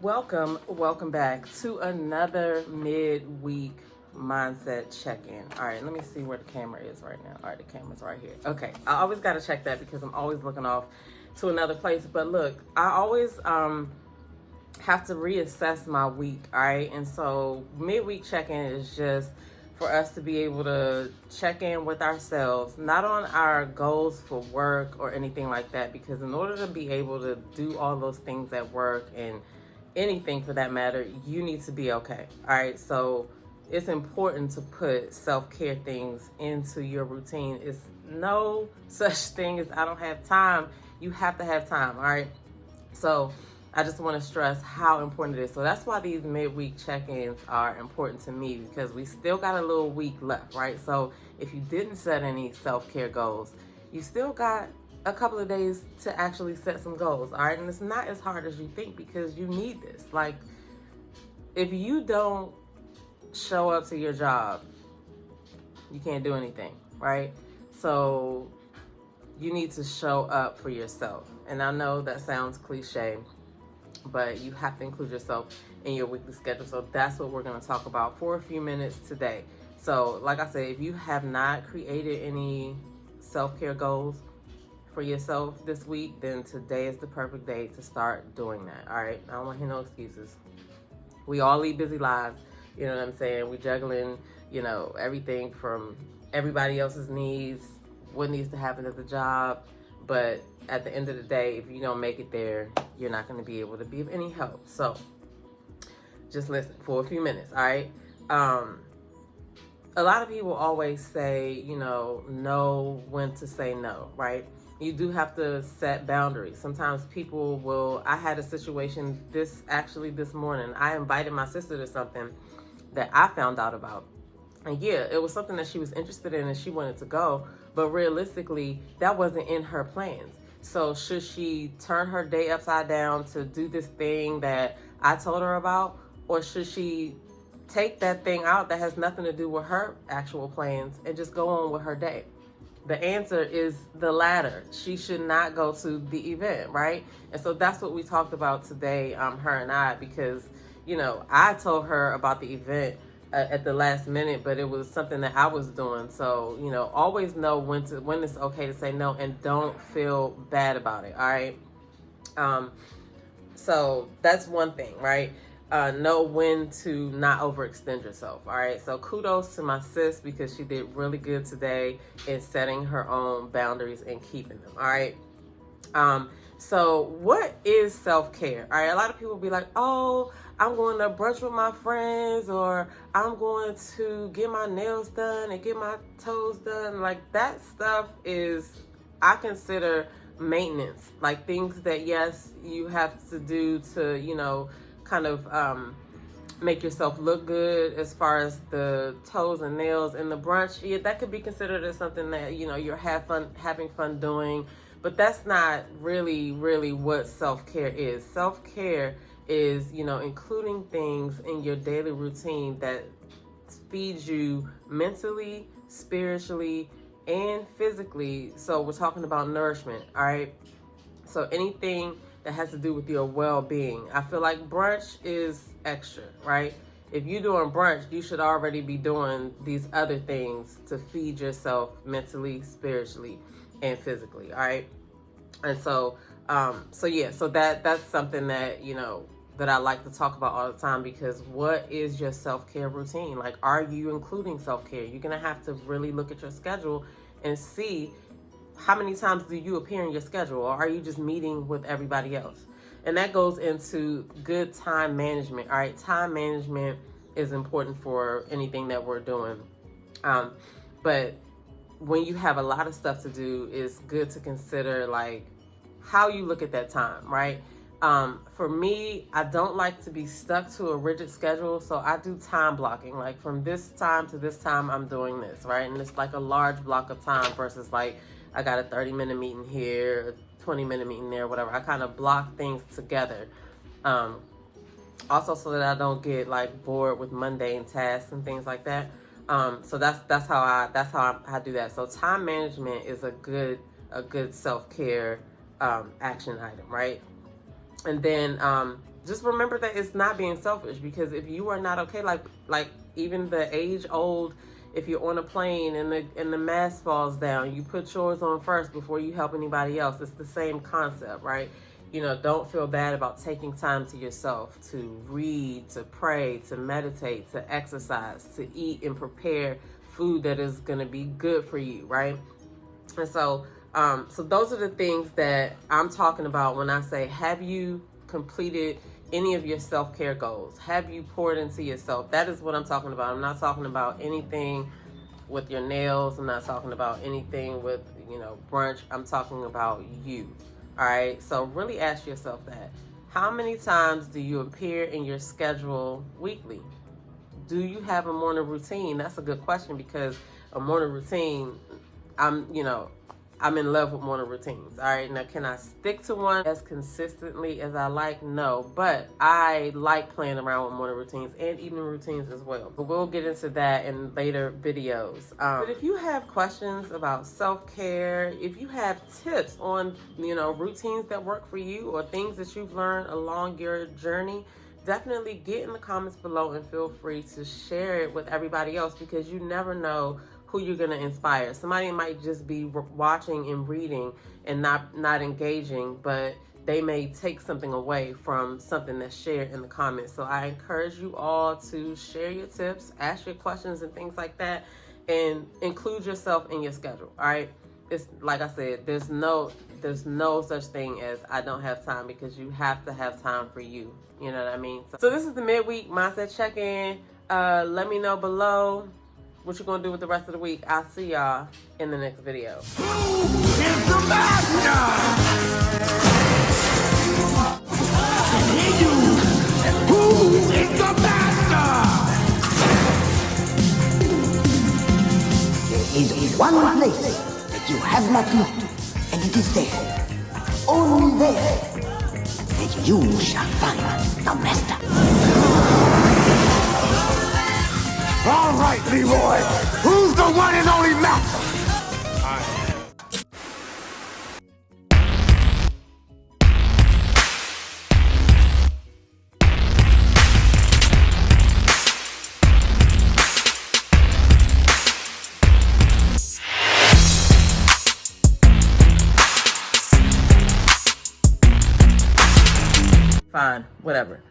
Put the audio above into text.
Welcome back to another midweek mindset check-in. All right, let me see where the camera is right now. All right, the camera's right here. Okay, I always got to check that because I'm always looking off to another place. But look, I always have to reassess my week. All right, and so midweek check-in is just for us to be able to check in with ourselves, not on our goals for work or anything like that, because in order to be able to do all those things at work and anything for that matter, you need to be okay. All right, so it's important to put self-care things into your routine. It's no such thing as I don't have time. You have to have time. All right, so I just want to stress how important it is. So that's why these midweek check-ins are important to me, because we still got a little week left, right? So if you didn't set any self-care goals, you still got a couple of days to actually set some goals, all right? And it's not as hard as you think, because you need this. Like, if you don't show up to your job, you can't do anything, right? So you need to show up for yourself. And I know that sounds cliche, but you have to include yourself in your weekly schedule. So that's what we're going to talk about for a few minutes today. So like I said, if you have not created any self-care goals for yourself this week, then today is the perfect day to start doing that. All right, I don't want to hear no excuses. We all lead busy lives, you know what I'm saying? We juggling, everything from everybody else's needs, what needs to happen at the job. But at the end of the day, if you don't make it there, you're not going to be able to be of any help. So just listen for a few minutes, all right? A lot of people always say, know when to say no, right? You do have to set boundaries. Sometimes people will, I had a situation this morning. I invited my sister to something that I found out about. And yeah, it was something that she was interested in and she wanted to go, but realistically, that wasn't in her plans. So should she turn her day upside down to do this thing that I told her about? Or should she take that thing out that has nothing to do with her actual plans and just go on with her day? The answer is the latter. She should not go to the event, right? And so that's what we talked about today, her and I, because, I told her about the event at the last minute, but it was something that I was doing. So, always know when it's okay to say no, and don't feel bad about it. All right. So that's one thing, right? Know when to not overextend yourself. All right. So kudos to my sis, because she did really good today in setting her own boundaries and keeping them. All right. So what is self-care? All right. A lot of people be like, oh, I'm going to brunch with my friends, or I'm going to get my nails done and get my toes done. Like, that stuff is, I consider maintenance, like things that, yes, you have to do to, kind of make yourself look good as far as the toes and nails and the brunch. Yeah, that could be considered as something that, you're having fun doing, but that's not really what self-care is. Self-care is, including things in your daily routine that feeds you mentally, spiritually, and physically. So we're talking about nourishment, all right? So anything that has to do with your well-being. I feel like brunch is extra, right? If you're doing brunch, you should already be doing these other things to feed yourself mentally, spiritually, and physically, all right? And so that's something that, that I like to talk about all the time, because what is your self-care routine? Like, are you including self-care? You're going to have to really look at your schedule and see how many times do you appear in your schedule, or are you just meeting with everybody else? And that goes into good time management. All right, time management is important for anything that we're doing. But when you have a lot of stuff to do, it's good to consider like how you look at that time, right? For me, I don't like to be stuck to a rigid schedule, so I do time blocking. Like, from this time to this time, I'm doing this, right? And it's like a large block of time versus like I got a 30-minute meeting here, a 20-minute meeting there, whatever. I kind of block things together. Also so that I don't get like bored with mundane tasks and things like that. So that's how I do that. So time management is a good self-care action item, right? And then just remember that it's not being selfish, because if you are not okay, like even the age old, if you're on a plane and the mask falls down, you put yours on first before you help anybody else. It's the same concept, right? You know, don't feel bad about taking time to yourself, to read, to pray, to meditate, to exercise, to eat and prepare food that is going to be good for you, right? And so those are the things that I'm talking about when I say, have you completed any of your self-care goals? Have you poured into yourself? That is what I'm talking about. I'm not talking about anything with your nails. I'm not talking about anything with, you know, brunch. I'm talking about you. All right. So really ask yourself that. How many times do you appear in your schedule weekly? Do you have a morning routine? That's a good question, because a morning routine, I'm in love with morning routines. All right. Now, can I stick to one as consistently as I like? No, but I like playing around with morning routines and evening routines as well. But we'll get into that in later videos. But if you have questions about self-care, if you have tips on, routines that work for you or things that you've learned along your journey, definitely get in the comments below and feel free to share it with everybody else, because you never know who you're going to inspire. Somebody might just be watching and reading and not engaging, but they may take something away from something that's shared in the comments. So I encourage you all to share your tips, ask your questions and things like that, and include yourself in your schedule. All right. It's like I said, there's no such thing as I don't have time, because you have to have time for you. You know what I mean? So this is the midweek mindset check-in. Let me know below what you're gonna do with the rest of the week. I'll see y'all in the next video. Who is the master? Who is the master? There is one place that you have not looked, and it is there, only there, that you shall find the master. All right, Leroy. Who's the one and only master? Fine, whatever.